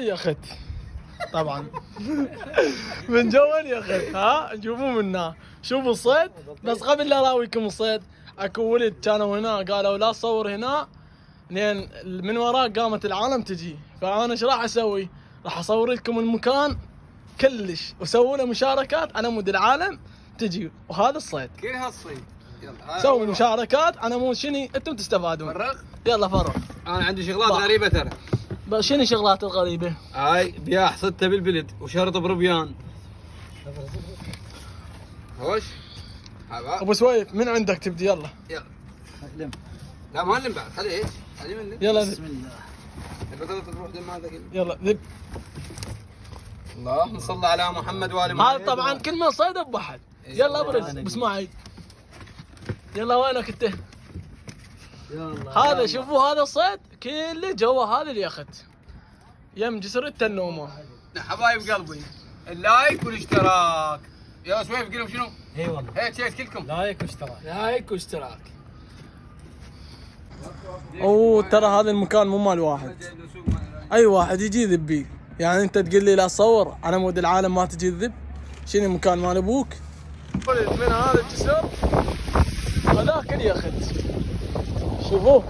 اليخت طبعا. من جوا اليخت ها شوفوا منا، شوفوا الصيد. بس قبل لا اراويكم الصيد، اكو ولد كانوا هنا قالوا لا تصور هنا لين من وراك قامت العالم تجي. فانا ايش راح اسوي؟ راح اصور لكم المكان كلش وسووا له مشاركات على مود العالم تجي. وهذا الصيد كل هالصيد سووا مشاركات على مود شنو انتم تستفادون. فرغ. يلا فرغ. انا عندي شغلات غريبه ترى. شنو شغلات الغريبه؟ هاي بياح صدته بالبلد وشرط بربيان. هوش ابو سويف من عندك تبدي؟ يلا لم. لا ما لم بعد، خليه خليه من يلا بسم الله. تروح دم هذا يلا ذب. اللهم صل على محمد وال محمد. هذا طبعا كل ما صيد بواحد. يلا ابرز ابو اسماعيل. يلا وينك انت؟ هذا شوفوا هذا الصيد كله جوا هذا اليخت يم جسر التنومه. حبايب قلبي اللايك والاشتراك. يا سويف قلهم شنو؟ اي والله هيك شيت كلكم لايك واشتراك. لايك واشتراك. اوه ترى هذا المكان مو مال واحد، اي واحد يجي يذبي. يعني انت تقول لي لا تصور على مود العالم ما تجي تذب؟ شنو المكان مال ابوك؟ من هذا الجسر هذاك اليخت شوفوه